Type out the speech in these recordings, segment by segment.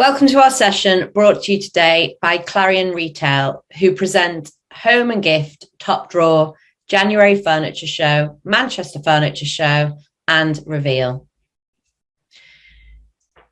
Welcome to our session brought to you today by Clarion Retail, who present Home and Gift, Top Drawer, January Furniture Show, Manchester Furniture Show, and Reveal.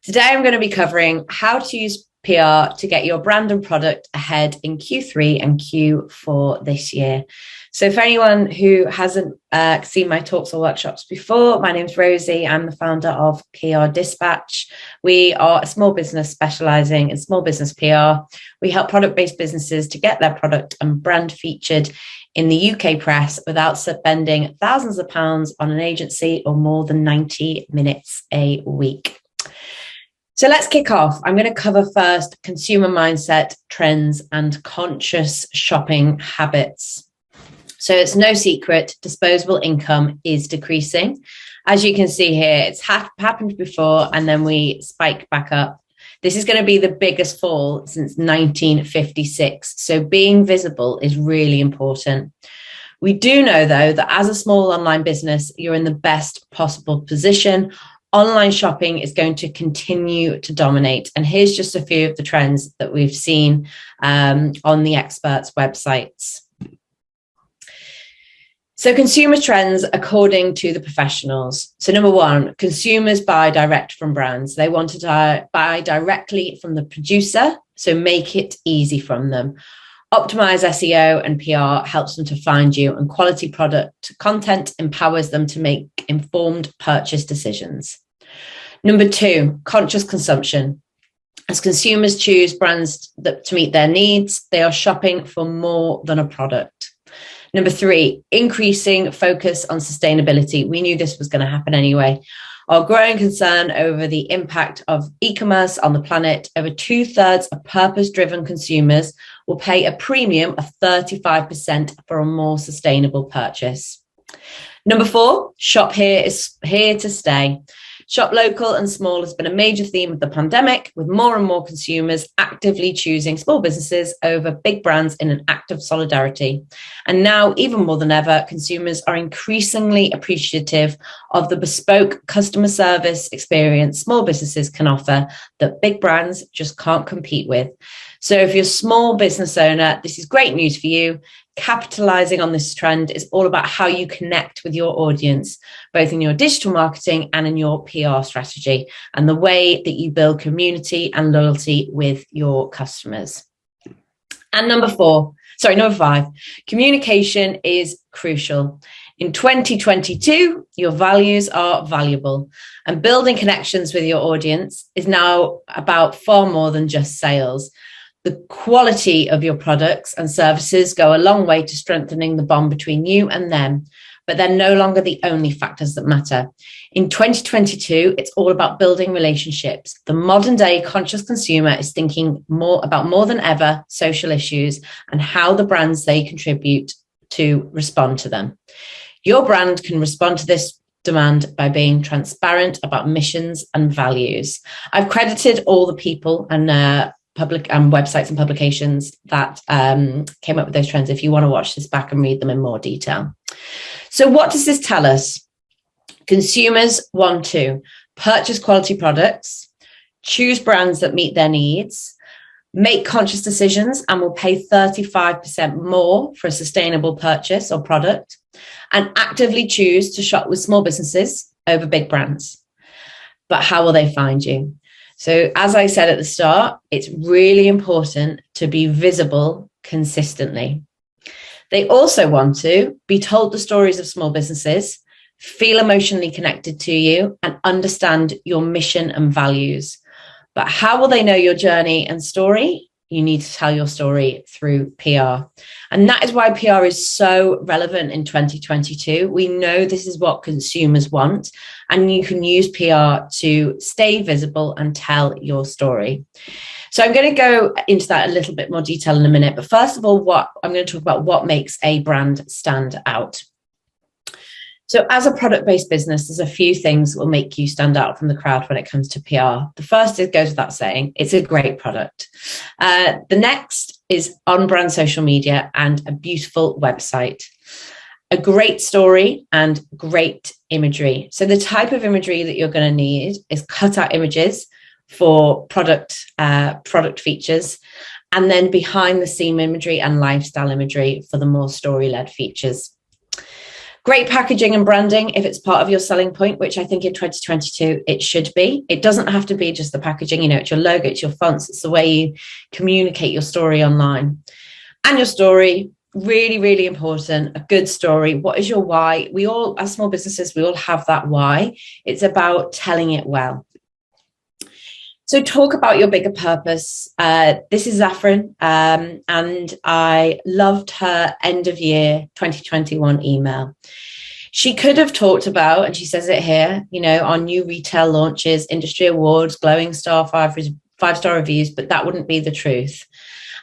Today I'm going to be covering how to use PR to get your brand and product ahead in Q3 and Q4 this year. So for anyone who hasn't seen my talks or workshops before, my name's Rosie. I'm the founder of PR Dispatch. We are a small business specializing in small business PR. We help product-based businesses to get their product and brand featured in the UK press without spending thousands of pounds on an agency or more than 90 minutes a week. So let's kick off. I'm going to cover first consumer mindset, trends, and conscious shopping habits. So it's no secret, disposable income is decreasing. As you can see here, it's happened before and then we spike back up. This is going to be the biggest fall since 1956. So being visible is really important. We do know, though, that as a small online business, you're in the best possible position. Online shopping is going to continue to dominate. And here's just a few of the trends that we've seen on the experts' websites. So consumer trends according to the professionals. So number one, consumers buy direct from brands. They want to buy directly from the producer, so make it easy from them. Optimize SEO and PR helps them to find you, and quality product content empowers them to make informed purchase decisions. Number two, conscious consumption. As consumers choose brands to meet their needs, they are shopping for more than a product. Number three, increasing focus on sustainability. We knew this was going to happen anyway. Our growing concern over the impact of e-commerce on the planet. Over 2/3 of purpose-driven consumers will pay a premium of 35% for a more sustainable purchase. Number four, shop here is here to stay. Shop local and small has been a major theme of the pandemic, with more and more consumers actively choosing small businesses over big brands in an act of solidarity. And now, even more than ever, consumers are increasingly appreciative of the bespoke customer service experience small businesses can offer that big brands just can't compete with. So if you're a small business owner, this is great news for you. Capitalizing on this trend is all about how you connect with your audience, both in your digital marketing and in your PR strategy, and the way that you build community and loyalty with your customers. And number five, communication is crucial. In 2022, your values are valuable, and building connections with your audience is now about far more than just sales. The quality of your products and services go a long way to strengthening the bond between you and them, but they're no longer the only factors that matter. In 2022, it's all about building relationships. The modern day conscious consumer is thinking more than ever social issues and how the brands they contribute to respond to them. Your brand can respond to this demand by being transparent about missions and values. I've credited all the people and public websites and publications that came up with those trends if you want to watch this back and read them in more detail. So what does this tell us? Consumers want to purchase quality products, choose brands that meet their needs, make conscious decisions and will pay 35% more for a sustainable purchase or product, and actively choose to shop with small businesses over big brands. But how will they find you? So as I said at the start, it's really important to be visible consistently. They also want to be told the stories of small businesses, feel emotionally connected to you, and understand your mission and values. But how will they know your journey and story? You need to tell your story through PR. And that is why PR is so relevant in 2022. We know this is what consumers want, and you can use PR to stay visible and tell your story. So I'm going to go into that a little bit more detail in a minute. But first of all, I'm going to talk about what makes a brand stand out. So as a product-based business, there's a few things that will make you stand out from the crowd when it comes to PR. The first, it goes without saying, it's a great product. The next is on-brand social media and a beautiful website. A great story and great imagery. So the type of imagery that you're going to need is cut-out images, for product features, and then behind the scene imagery and lifestyle imagery for the more story-led features. Great packaging and branding if it's part of your selling point, which I think in 2022 it should be. It doesn't have to be just the packaging, you know, it's your logo, it's your fonts, it's the way you communicate your story online. And your story, really, really important, a good story. What is your why? We all, as small businesses, we all have that why. It's about telling it well. So talk about your bigger purpose. This is Zafran, and I loved her end of year 2021 email. She could have talked about, and she says it here, you know, our new retail launches, industry awards, glowing star, five-star reviews, but that wouldn't be the truth.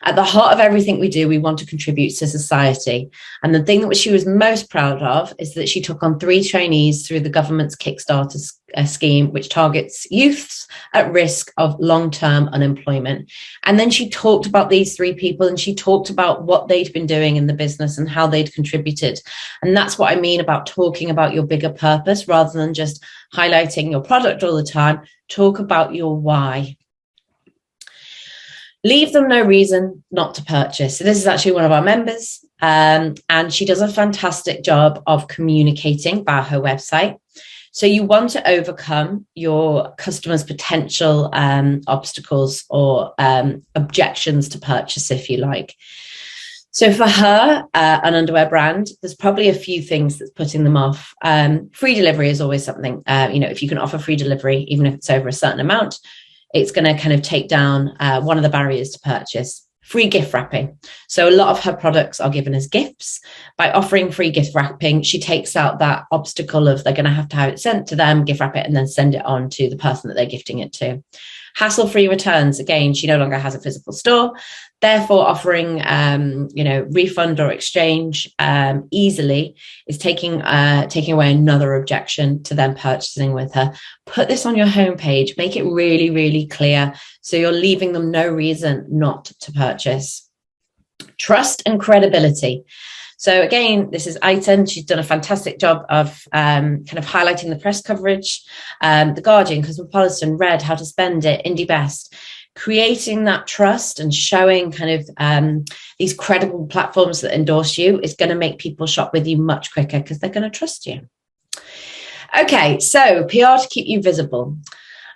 At the heart of everything we do, we want to contribute to society. And the thing that she was most proud of is that she took on 3 trainees through the government's Kickstarter scheme, which targets youths at risk of long-term unemployment. And then she talked about these 3 people, and she talked about what they'd been doing in the business and how they'd contributed. And that's what I mean about talking about your bigger purpose rather than just highlighting your product all the time. Talk about your why. Leave them no reason not to purchase. So this is actually one of our members, and she does a fantastic job of communicating via her website. So you want to overcome your customers' potential obstacles or objections to purchase, if you like. So for her, an underwear brand, there's probably a few things that's putting them off. Free delivery is always something, you know, if you can offer free delivery, even if it's over a certain amount, it's going to kind of take down one of the barriers to purchase. Free gift wrapping. So a lot of her products are given as gifts. By offering free gift wrapping, she takes out that obstacle of they're going to have it sent to them, gift wrap it, and then send it on to the person that they're gifting it to. Hassle-free returns. Again, she no longer has a physical store, therefore offering, you know, refund or exchange easily is taking away another objection to them purchasing with her. Put this on your homepage, make it really, really clear, so you're leaving them no reason not to purchase. Trust and credibility. So again, this is Aitan. She's done a fantastic job of kind of highlighting the press coverage, The Guardian, Cosmopolitan, Red, How to Spend It, Indie Best, creating that trust and showing kind of these credible platforms that endorse you is going to make people shop with you much quicker because they're going to trust you. Okay, so PR to keep you visible.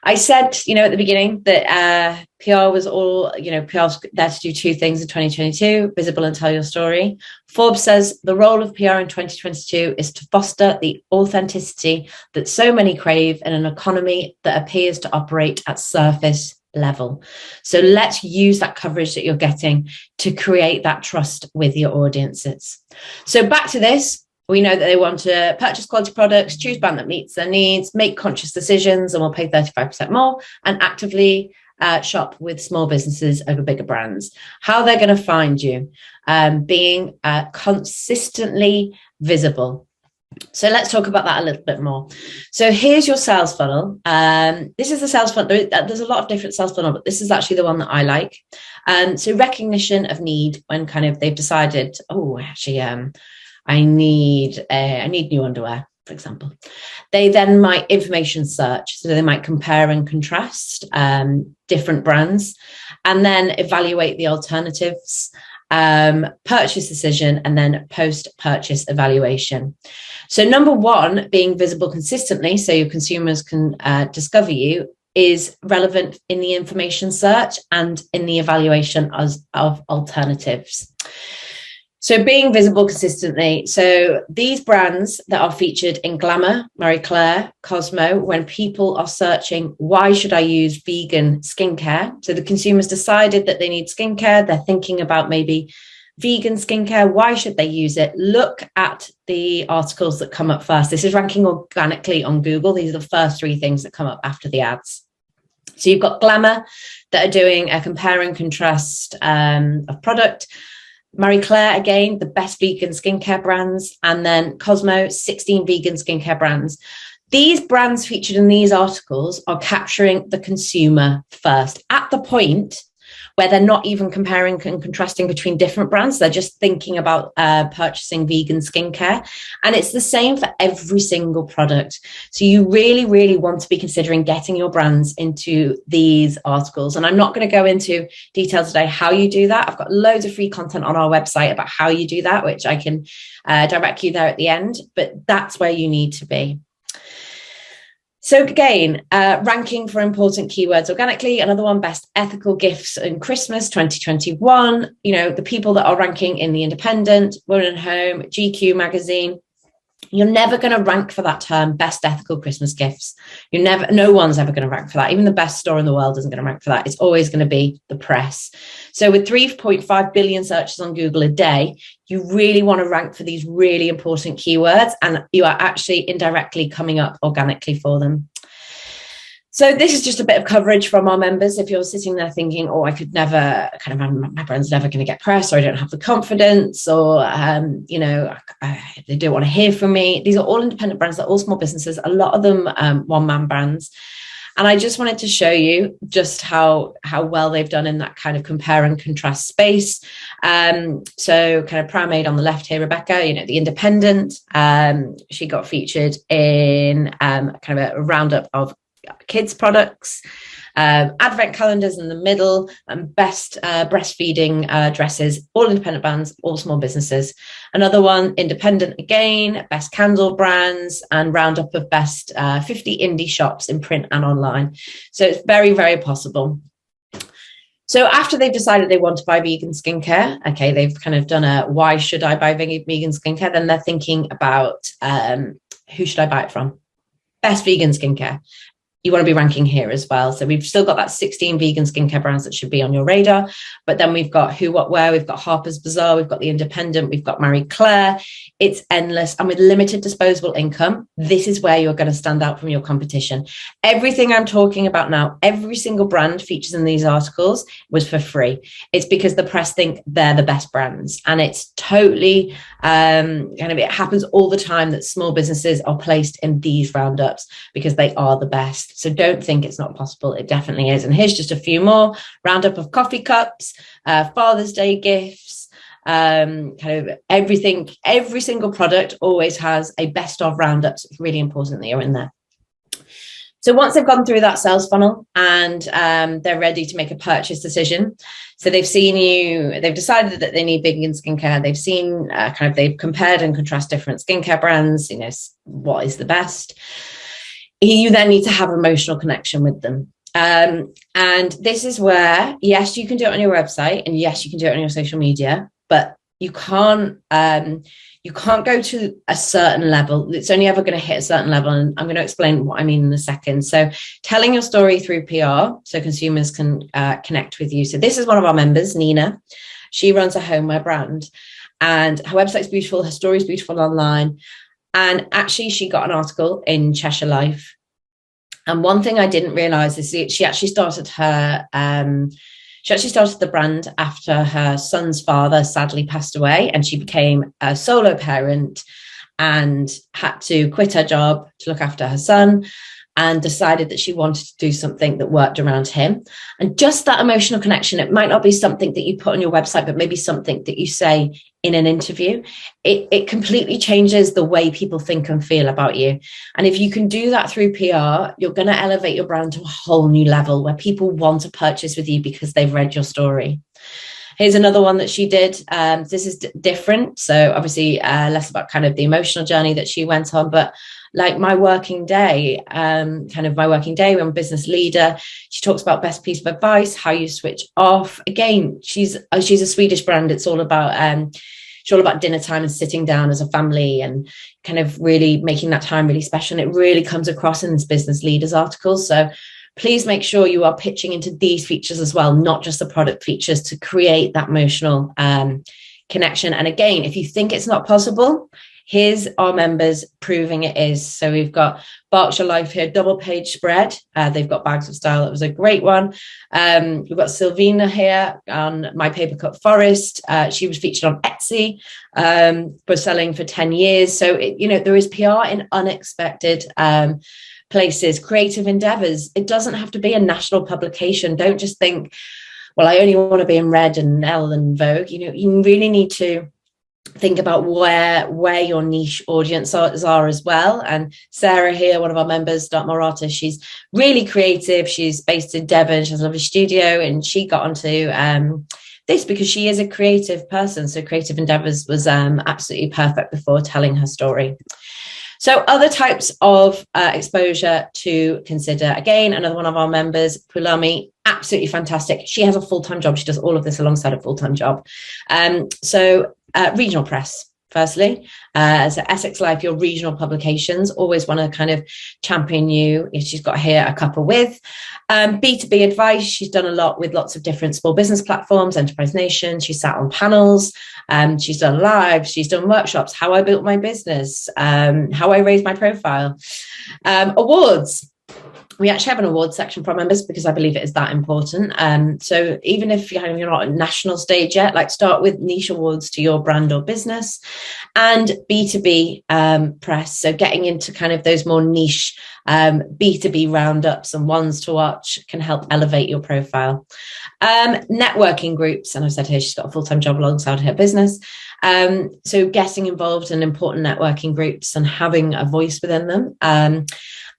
I said, you know, at the beginning that PR was all, you know, PR's there to do 2 things in 2022, visible and tell your story. Forbes says the role of PR in 2022 is to foster the authenticity that so many crave in an economy that appears to operate at surface level. So let's use that coverage that you're getting to create that trust with your audiences. So back to this. We know that they want to purchase quality products, choose brand that meets their needs, make conscious decisions, and will pay 35% more, and actively shop with small businesses over bigger brands. How they're going to find you, being consistently visible. So let's talk about that a little bit more. So here's your sales funnel. This is the sales funnel. There's a lot of different sales funnel, but this is actually the one that I like. So recognition of need when kind of they've decided, oh, actually, I need new underwear, for example. They then might information search. So they might compare and contrast different brands and then evaluate the alternatives, purchase decision, and then post-purchase evaluation. So number 1, being visible consistently so your consumers can discover you is relevant in the information search and in the evaluation of alternatives. So being visible consistently. So these brands that are featured in Glamour, Marie Claire, Cosmo, when people are searching, why should I use vegan skincare? So the consumers decided that they need skincare. They're thinking about maybe vegan skincare. Why should they use it? Look at the articles that come up first. This is ranking organically on Google. These are the first 3 things that come up after the ads. So you've got Glamour that are doing a compare and contrast of product. Marie Claire, again, the best vegan skincare brands, and then Cosmo, 16 vegan skincare brands. These brands featured in these articles are capturing the consumer first at the point where they're not even comparing and contrasting between different brands. They're just thinking about purchasing vegan skincare. And it's the same for every single product. So you really, really want to be considering getting your brands into these articles. And I'm not going to go into detail today how you do that. I've got loads of free content on our website about how you do that, which I can direct you there at the end, but that's where you need to be. So again, ranking for important keywords organically. Another one, best ethical gifts in Christmas 2021. You know, the people that are ranking in The Independent, Woman & Home, GQ magazine. You're never going to rank for that term, best ethical Christmas gifts. No one's ever going to rank for that. Even the best store in the world isn't going to rank for that. It's always going to be the press. So with 3.5 billion searches on Google a day, you really want to rank for these really important keywords, and you are actually indirectly coming up organically for them. So this is just a bit of coverage from our members. If you're sitting there thinking, oh, I could never, my brand's never going to get press, or I don't have the confidence, or, they don't want to hear from me. These are all independent brands. They're all small businesses. A lot of them one-man brands. And I just wanted to show you just how well they've done in that kind of compare and contrast space. So kind of Proud on the left here, Rebecca, The Independent. She got featured in kind of a roundup of kids products, advent calendars in the middle, and best breastfeeding dresses, all independent brands, all small businesses. Another one, independent again, best candle brands, and roundup of best 50 indie shops in print and online. So it's very, very possible. So after they've decided they want to buy vegan skincare, okay, they've kind of done a why should I buy vegan skincare, then they're thinking about who should I buy it from? Best vegan skincare. You want to be ranking here as well. So we've still got that 16 vegan skincare brands that should be on your radar. But then we've got Who, What, Where, we've got Harper's Bazaar, we've got The Independent, we've got Marie Claire. It's endless. And with limited disposable income, this is where you're going to stand out from your competition. Everything I'm talking about now, every single brand features in these articles was for free. It's because the press think they're the best brands. And it's totally it happens all the time that small businesses are placed in these roundups because they are the best. So don't think it's not possible. It definitely is. And here's just a few more. Roundup of coffee cups, Father's Day gifts, kind of everything. Every single product always has a best of roundup. So it's really important that you're in there. So once they've gone through that sales funnel and they're ready to make a purchase decision, so they've seen you, they've decided that they need vegan skincare, they've seen they've compared and contrast different skincare brands, what is the best. You then need to have an emotional connection with them. And this is where, yes, you can do it on your website, and yes, you can do it on your social media, but you can't go to a certain level. It's only ever going to hit a certain level. And I'm going to explain what I mean in a second. So telling your story through PR so consumers can connect with you. So this is one of our members, Nina. She runs a homeware brand, and her website's beautiful. Her story's beautiful online. And actually, she got an article in Cheshire Life. And one thing I didn't realize is she actually started the brand after her son's father sadly passed away, and she became a solo parent and had to quit her job to look after her son, and decided that she wanted to do something that worked around him. And just that emotional connection, it might not be something that you put on your website, but maybe something that you say in an interview. It completely changes the way people think and feel about you. And if you can do that through PR, you're going to elevate your brand to a whole new level where people want to purchase with you because they've read your story. Here's another one that she did. This is different. So obviously less about kind of the emotional journey that she went on, but like my working day, I'm a business leader. She talks about best piece of advice, how you switch off. Again, she's a Swedish brand. It's all about dinner time and sitting down as a family and kind of really making that time really special. And it really comes across in this business leaders article. So please make sure you are pitching into these features as well, not just the product features, to create that emotional connection. And again, if you think it's not possible, here's our members proving it is. So we've got Berkshire Life here, double page spread. They've got Bags of Style. That was a great one. We've got Sylvina here on My Paper Cut Forest. She was featured on Etsy, was selling for 10 years. So, there is PR in unexpected places, creative endeavors. It doesn't have to be a national publication. Don't just think, well, I only want to be in Red and Elle and Vogue. You really need to think about where your niche audience are as well. And Sarah here, one of our members, Dartmoor artist, she's really creative. She's based in Devon. She has a lovely studio, and she got onto this because she is a creative person. So Creative Endeavours was absolutely perfect before telling her story. So other types of exposure to consider. Again, another one of our members, Pulami, absolutely fantastic. She has a full-time job. She does all of this alongside a full-time job. Regional press, firstly. So Essex Life, your regional publications, always want to kind of champion you. She's got here a couple with. B2B advice, she's done a lot with lots of different small business platforms, Enterprise Nation. She sat on panels. She's done lives. She's done workshops, how I built my business, how I raised my profile. Awards. We actually have an awards section for our members because I believe it is that important. So even if you're not at national stage yet, like start with niche awards to your brand or business, and B2B press. So getting into kind of those more niche B2B roundups and ones to watch can help elevate your profile. Networking groups, and I've said here she's got a full-time job alongside her business. So getting involved in important networking groups and having a voice within them.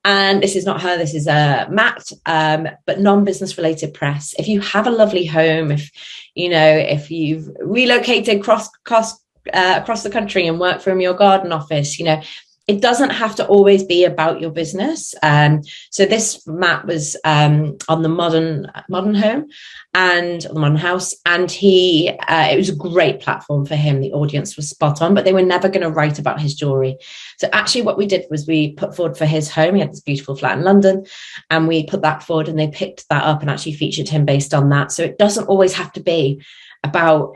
And this is not her, this is Matt, but non-business related press. If you have a lovely home, if you've relocated across the country and work from your garden office, it doesn't have to always be about your business. So this Matt was on the modern home and the modern house, and it was a great platform for him. The audience was spot on, but they were never going to write about his jewelry. So actually what we did was we put forward for his home. He had this beautiful flat in London, and we put that forward, and they picked that up and actually featured him based on that. So it doesn't always have to be about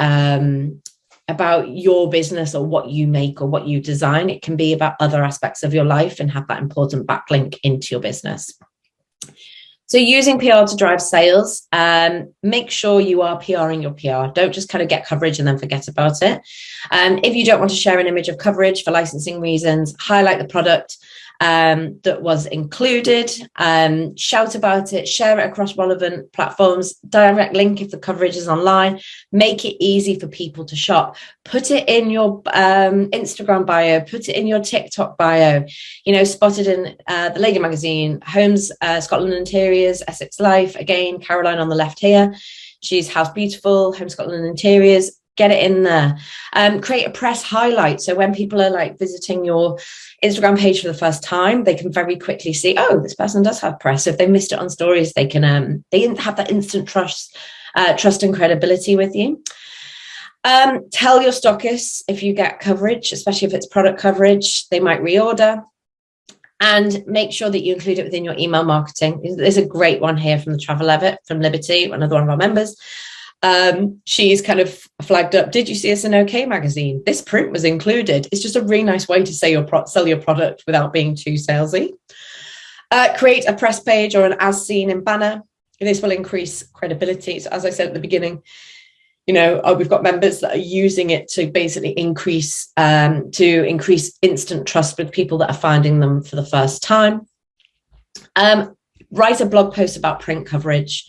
your business or what you make or what you design. It can be about other aspects of your life and have that important backlink into your business. So using PR to drive sales, make sure you are PRing your PR. Don't just kind of get coverage and then forget about it. If you don't want to share an image of coverage for licensing reasons, highlight the product that was included, shout about it, share it across relevant platforms, direct link if the coverage is online, make it easy for people to shop, put it in your Instagram bio, put it in your TikTok bio, spotted in the Lady Magazine, Homes, Scotland Interiors, Essex Life, again, Caroline on the left here, she's House Beautiful, Home Scotland Interiors. Get it in there. Create a press highlight. So when people are like visiting your Instagram page for the first time, they can very quickly see, oh, this person does have press. So if they missed it on stories, they can they have that instant trust and credibility with you. Tell your stockists if you get coverage, especially if it's product coverage, they might reorder. And make sure that you include it within your email marketing. There's a great one here from the Travel Levitt from Liberty, another one of our members. She's kind of flagged up, did you see us in OK Magazine? This print was included. It's just a really nice way to say sell your product without being too salesy. Create a press page or an as seen in banner. This will increase credibility. So as I said at the beginning, we've got members that are using it to basically increase instant trust with people that are finding them for the first time. Write a blog post about print coverage.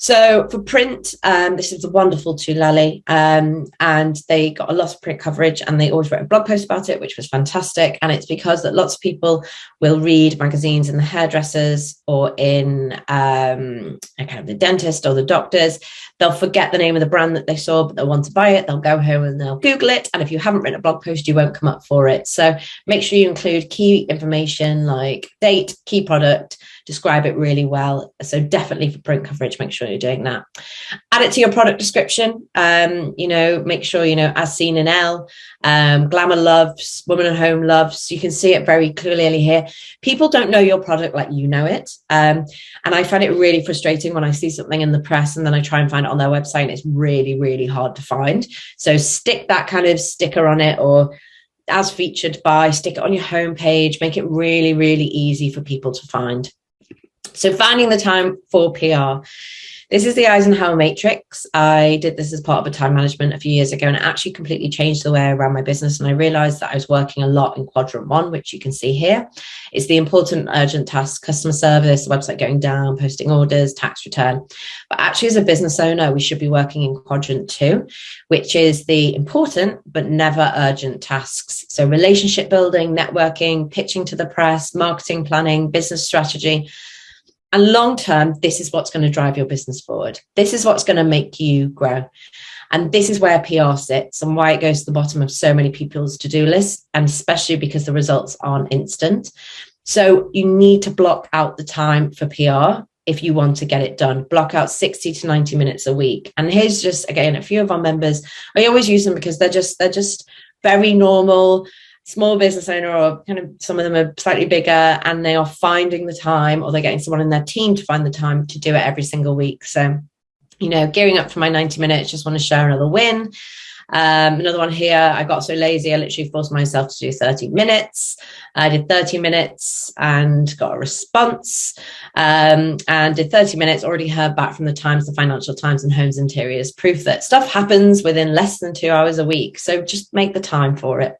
So for print, this is a wonderful Tulali, and they got a lot of print coverage, and they always wrote a blog post about it, which was fantastic. And it's because that lots of people will read magazines in the hairdressers or in kind of the dentist or the doctors. They'll forget the name of the brand that they saw, but they'll want to buy it. They'll go home and they'll Google it. And if you haven't written a blog post, you won't come up for it. So make sure you include key information like date, key product, describe it really well. So definitely for print coverage, make sure you're doing that. Add it to your product description. Make sure, as seen in Elle, Glamour loves, Woman at Home loves. You can see it very clearly here. People don't know your product like you know it. And I find it really frustrating when I see something in the press and then I try and find it on their website and it's really, really hard to find. So stick that kind of sticker on it, or as featured by, stick it on your homepage, make it really, really easy for people to find. So finding the time for PR. This is the Eisenhower matrix. I did this as part of a time management a few years ago, and it actually completely changed the way I ran my business. And I realized that I was working a lot in quadrant 1, which you can see here. It's the important, urgent tasks: customer service, website going down, posting orders, tax return. But actually, as a business owner, we should be working in quadrant 2, which is the important but never urgent tasks. So relationship building, networking, pitching to the press, marketing planning, business strategy. And long term, this is what's going to drive your business forward. This is what's going to make you grow. And this is where PR sits and why it goes to the bottom of so many people's to-do lists, and especially because the results aren't instant. So you need to block out the time for PR if you want to get it done. Block out 60 to 90 minutes a week. And here's just, again, a few of our members. I always use them because they're just very normal small business owner, or kind of some of them are slightly bigger, and they are finding the time, or they're getting someone in their team to find the time to do it every single week. So, gearing up for my 90 minutes, just want to share another win. Another one here, I got so lazy, I literally forced myself to do 30 minutes. I did 30 minutes and got a response, and did 30 minutes, already heard back from the Times, the Financial Times, and Homes Interiors. Proof that stuff happens within less than 2 hours a week. So just make the time for it.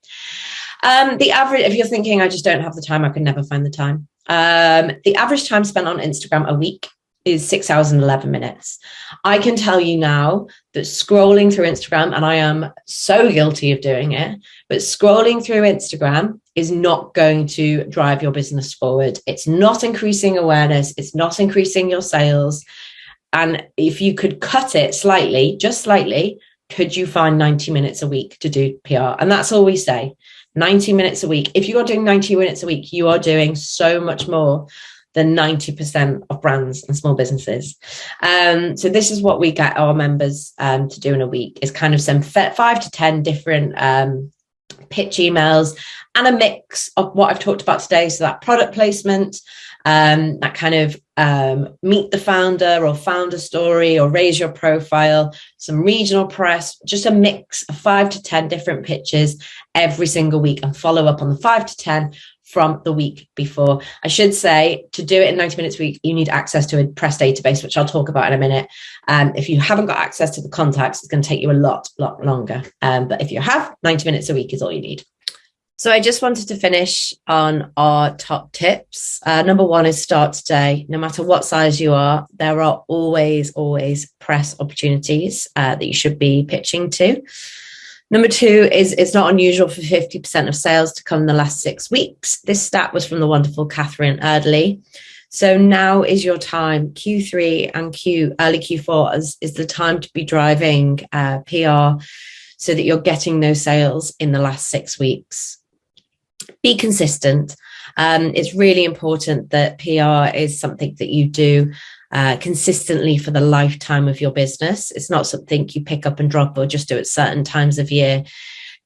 The average, if you're thinking, I just don't have the time, I can never find the time. The average time spent on Instagram a week is 6 hours and 11 minutes. I can tell you now that scrolling through Instagram, and I am so guilty of doing it, but scrolling through Instagram is not going to drive your business forward. It's not increasing awareness. It's not increasing your sales. And if you could cut it slightly, just slightly, could you find 90 minutes a week to do PR? And that's all we say. 90 minutes a week. If you are doing 90 minutes a week, you are doing so much more than 90% of brands and small businesses. So this is what we get our members to do in a week, is kind of send 5 to 10 different pitch emails, and a mix of what I've talked about today. So that product placement, that kind of meet the founder or founder story, or raise your profile, some regional press, just a mix of 5 to 10 different pitches every single week, and follow up on the 5 to 10 from the week before. I should say, to do it in 90 minutes a week, you need access to a press database, which I'll talk about in a minute. If you haven't got access to the contacts, it's going to take you a lot longer. But if you have, 90 minutes a week is all you need. So I just wanted to finish on our top tips. Number 1 is start today. No matter what size you are, there are always press opportunities that you should be pitching to. Number 2 is it's not unusual for 50% of sales to come in the last 6 weeks. This stat was from the wonderful Catherine Erdley. So now is your time. Q3 and early Q4 is the time to be driving PR, so that you're getting those sales in the last 6 weeks. Be consistent. It's really important that PR is something that you do consistently for the lifetime of your business. It's not something you pick up and drop, or just do at certain times of year.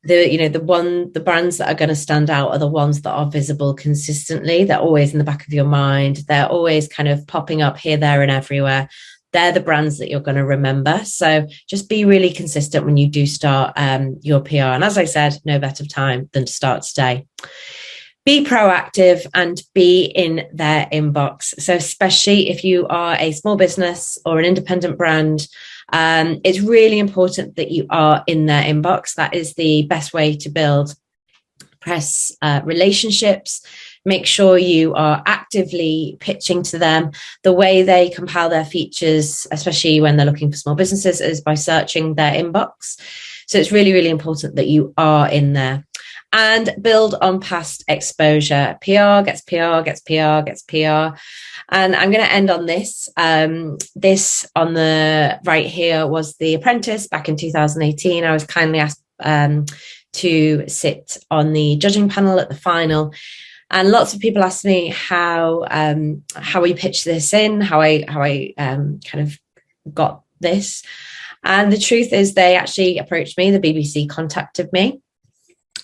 The brands that are going to stand out are the ones that are visible consistently. They're always in the back of your mind. They're always kind of popping up here, there, and everywhere. They're the brands that you're going to remember. So just be really consistent when you do start your PR. And as I said, no better time than to start today. Be proactive and be in their inbox. So especially if you are a small business or an independent brand, it's really important that you are in their inbox. That is the best way to build press relationships. Make sure you are actively pitching to them. The way they compile their features, especially when they're looking for small businesses, is by searching their inbox. So it's really important that you are in there. And build on past exposure. PR gets PR, gets PR, gets PR. And I'm going to end on this. This on the right here was The Apprentice back in 2018. I was kindly asked to sit on the judging panel at the final. And lots of people asked me how we pitched this in, how I kind of got this. And the truth is, they actually approached me. The BBC contacted me.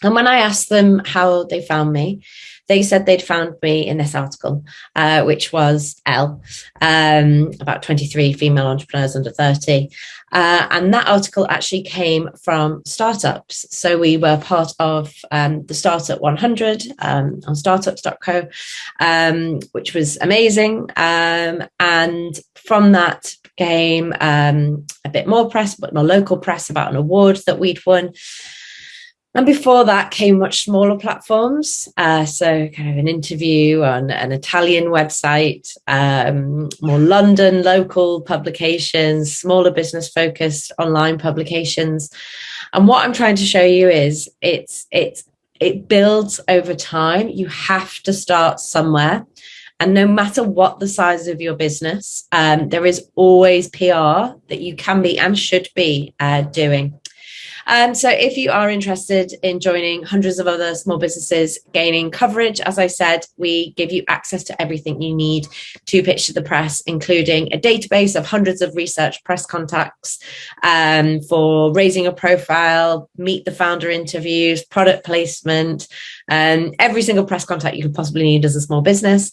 And when I asked them how they found me, they said they'd found me in this article, which was Elle, about 23 female entrepreneurs under 30. And that article actually came from startups. So we were part of the Startup 100 on startups.co, which was amazing. And from that came a bit more press, but more local press about an award that we'd won. And before that came much smaller platforms. So kind of an interview on an Italian website, more London local publications, smaller business focused online publications. And what I'm trying to show you is it builds over time. You have to start somewhere. And no matter what the size of your business, there is always PR that you can be and should be doing. So if you are interested in joining hundreds of other small businesses gaining coverage, as I said, we give you access to everything you need to pitch to the press, including a database of hundreds of research press contacts for raising a profile, meet the founder interviews, product placement, every single press contact you could possibly need as a small business.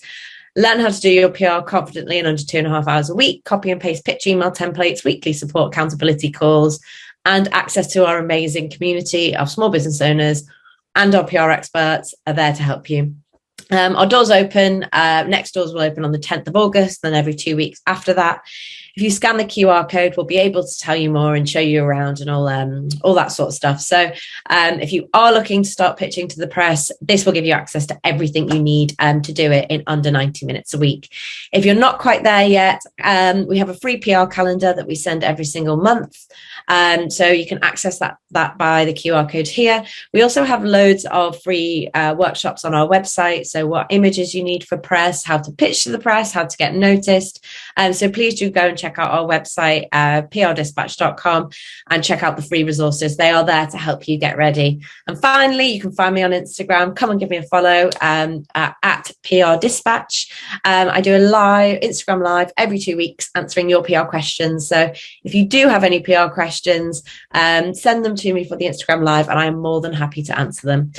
Learn how to do your PR confidently in under 2.5 hours a week, copy and paste pitch email templates, weekly support accountability calls, and access to our amazing community of small business owners, and our PR experts are there to help you. Our doors open, next doors will open on the 10th of August, then every 2 weeks after that. If you scan the QR code, we'll be able to tell you more and show you around and all that sort of stuff. So if you are looking to start pitching to the press, this will give you access to everything you need to do it in under 90 minutes a week. If you're not quite there yet, we have a free PR calendar that we send every single month. So you can access that by the QR code here. We also have loads of free workshops on our website. So what images you need for press, how to pitch to the press, how to get noticed. So please do go and check out our website, prdispatch.com, and check out the free resources. They are there to help you get ready. And finally, you can find me on Instagram. Come and give me a follow at PR Dispatch. I do a Instagram live every 2 weeks answering your PR questions. So if you do have any PR questions, send them to me for the Instagram live, and I am more than happy to answer them.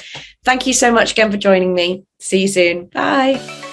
Thank you so much again for joining me. See you soon. Bye.